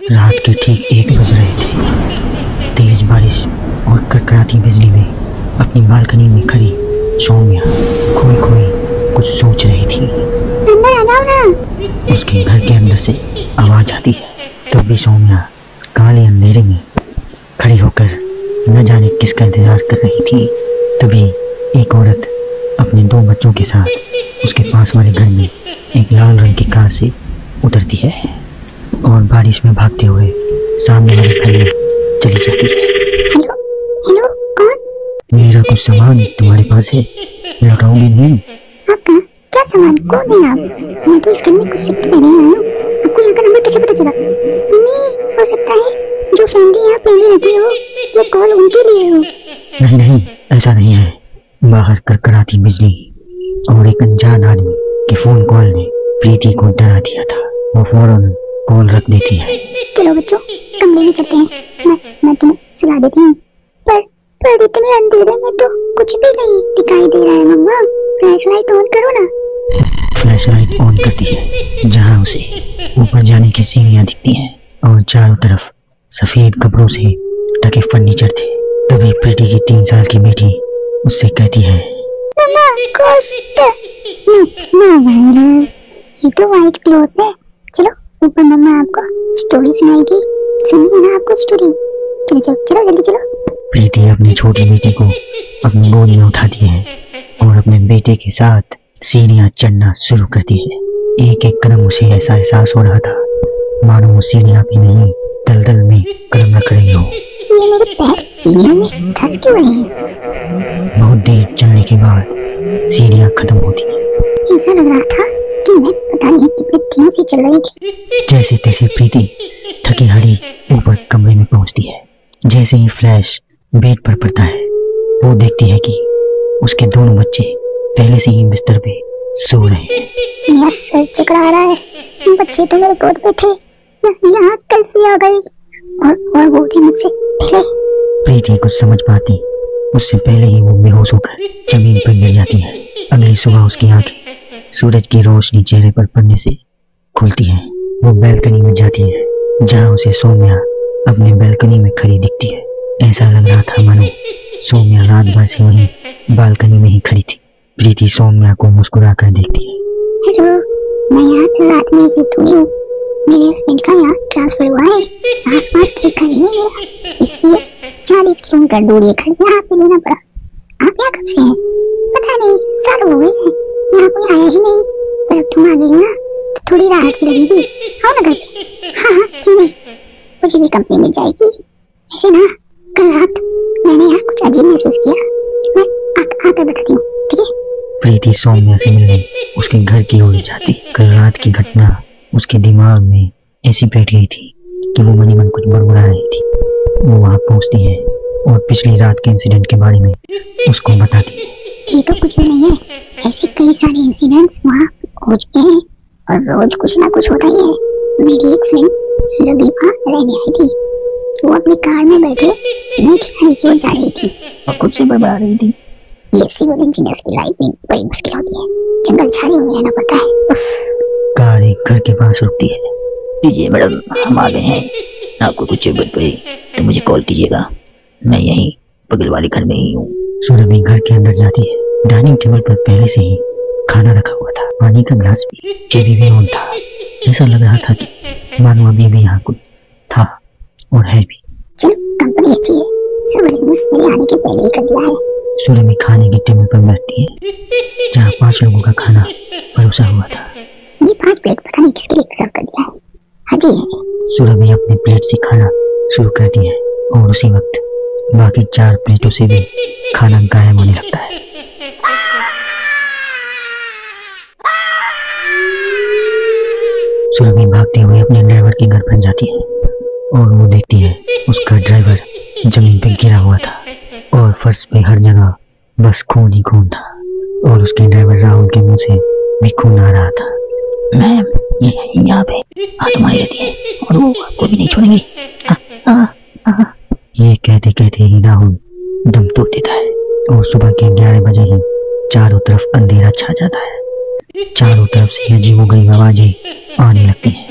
रात के ठीक 1 बज रहे थे। तेज बारिश और कड़कड़ाती बिजली में अपनी बालकनी में खड़ी सौम्या खोई खोई कुछ सोच रही थी। अंदर आ जाओ ना। उसके घर के अंदर से आवाज आती है। तब भी सौम्या काले अंधेरे में खड़ी होकर न जाने किसका इंतजार कर रही थी। तभी एक औरत अपने 2 बच्चों के साथ उसके पास वाले घर में एक लाल रंग की कार से उतरती है और बारिश में भागते हुए सामने वाले घर में चली जाती है। हेलो हेलो, कौन? मेरा कुछ सामान तुम्हारे पास है, लौटाओगे नहीं? आपका क्या सामान? कौन है आप? मैं तो इस घर में कुछ शिफ्ट करने आई हूँ। आपको यहाँ का नंबर कैसे पता चला? मम्मी, हो सकता है जो फैमिली यहाँ पहले रहती हो ये कॉल उनके लिए हो। नहीं नहीं, ऐसा नहीं है। बाहर कड़कड़ाती बिजली और एक अनजान आदमी के फोन कॉल ने प्रीति को डरा दिया था। वो फौरन कॉल रख देती है। चलो बच्चों, कमरे में चलते हैं। मैं तुम्हें सुला देती हूँ। पर इतने अंधेरे में तो कुछ भी नहीं दिखाई दे रहा है। मम्मा, फ्लैशलाइट ऑन करो ना। फ्लैशलाइट ऑन करती है, जहाँ उसे ऊपर जाने की सीढ़ियाँ दिखती हैं और चारों तरफ सफेद कपड़ों से ढके फर्नीचर थे। तभी प्रीति की 3 साल की बेटी उससे कहती है, मम्मा, घोस्ट। नो मायरा, ये तो व्हाइट क्लोथ्स है। चलो ऊपर, मम्मा आपको स्टोरी सुनाएगी। सुनिए ना आपको स्टोरी। चलो चलो चलो, जल्दी चलो। प्रीति अपनी छोटी बेटी को अपनी गोद में उठाती है और अपने बेटे के साथ सीढ़ियाँ चढ़ना शुरू करती है। एक एक कदम उसे ऐसा एहसास हो रहा था मानो वो सीढ़ियाँ भी नहीं दलदल में कदम रख रही हो। ये मेरे पैर सीढ़ियों में धंस क्यों रहे हैं? बहुत देर चलने के बाद सीढ़ियाँ खत्म होती हैं। ऐसा लग रहा था कि मैं पता नहीं कितने दिनों से चल रही थी। जैसे तैसे प्रीति थकी हारी ऊपर कमरे में पहुंचती है। जैसे ही फ्लैश बेड पर पड़ता है, वो देखती है कि उसके दोनों बच्चे पहले से ही बिस्तर पे सो रहे हैं। मेरा सर चकरा रहा है। बच्चे तो मेरे गोद पे थे, यहाँ कैसे आ गई? और वो भी मुझसे पहले। प्रीति कुछ समझ पाती उससे पहले ही वो बेहोश होकर जमीन पर गिर जाती है। अगली सुबह उसकी आंखें सूरज की रोशनी चेहरे पर पड़ने से खुलती हैं। वो बैल्कनी में जाती है, जहाँ उसे सौम्या अपने बैल्कनी में खड़ी दिखती है। ऐसा लग रहा था मानो सौम्या रात भर से वहीं बालकनी में ही खड़ी थी। प्रीति सौम्या को मुस्कुरा कर देखती है। हेलो, मैं यहाँ कल रात में शिफ्ट हुई हूँ। मेरे हस्बैंड का यहाँ ट्रांसफर हुआ है। आसपास कहीं घर ही नहीं मिला, इसलिए 40 किलोमीटर दूर ये घर यहाँ पे लेना पड़ा। आप यहाँ कब से हैं? पता नहीं, साल हो गए हैं, यहाँ कोई आया ही नहीं। पर अब तुम आ गई हो ना तो थोड़ी राहत सी लगेगी। आओ ना घर पे। हाँ, क्यों नहीं, मुझे भी कंपनी मिल जाएगी। वैसे ना, कल रात मैंने यहाँ कुछ अजीब महसूस किया। मैं आकर बताती हूँ, ठीक है? प्रीति सौम्या से मिलने उसके घर की ओर जाती। कल रात की घटना उसके दिमाग में ऐसी बैठ गई थी कि वो मनी मन कुछ बड़बड़ा रही थी। वो वहाँ पहुँचती है और पिछली रात के इंसिडेंट के बारे में उसको बताती है। ये तो कुछ भी नहीं है, ऐसे कई सारे इंसिडेंट्स वहाँ हो चुके हैं और रोज कुछ ना कुछ होता ही है। मेरी एक फ्रेंड सुरभि वहाँ रहने आई थी। वो अपनी कार में बैठे नई ठिकाने की ओर जा रही थी और खुद से बड़बड़ा रही थी। ये सिविल इंजीनियर्स की लाइफ में बड़ी मुश्किल होती है, जंगल झाड़ियों में रहना पड़ता है। कार एक घर के पास रुकती है। लीजिए मैडम, हम आ गए हैं। आपको कुछ जरूरत पड़े तो मुझे कॉल कीजिएगा, मैं यहीं बगल वाले घर में ही हूँ। सुरभि घर के अंदर जाती है। डाइनिंग टेबल पर पहले से ही खाना रखा हुआ था, पानी का ग्लास भी, टीवी भी ऑन था। ऐसा लग रहा था कि मानो अभी भी यहाँ कुछ था और है भी। चलो, कंपनी अच्छी है, सब अरेंजमेंट्स मेरे आने के पहले ही कर दिया है। सुरभि खाने के टेबल पर बैठती है, जहाँ 5 लोगों का खाना परोसा हुआ था। ये 5 प्लेट पता नहीं किसके लिए सर्व कर दिया है। हाजी है। सुरभि अपने प्लेट से खाना शुरू करती है और उसी वक्त बाकी 4 प्लेटों से भी खाना गायब होने लगता है। सुरभि भागते हुए अपने ड्राइवर के घर पर जाती है और वो देखती है उसका ड्राइवर जमीन पे गिरा हुआ था और फर्श पे हर जगह बस खून ही खून था और उसके ड्राइवर राहुल के मुंह से भी खून आ रहा था। मैम, ये यहाँ पे आत्माएं रहती है और वो आपको भी नहीं छोड़ेंगे। ये कहते कहते ही राहुल दम तोड़ देता है और सुबह के 11 बजे ही चारों तरफ अंधेरा छा जाता है। चारों तरफ से अजीबोगरीब आवाजें आने लगती हैं।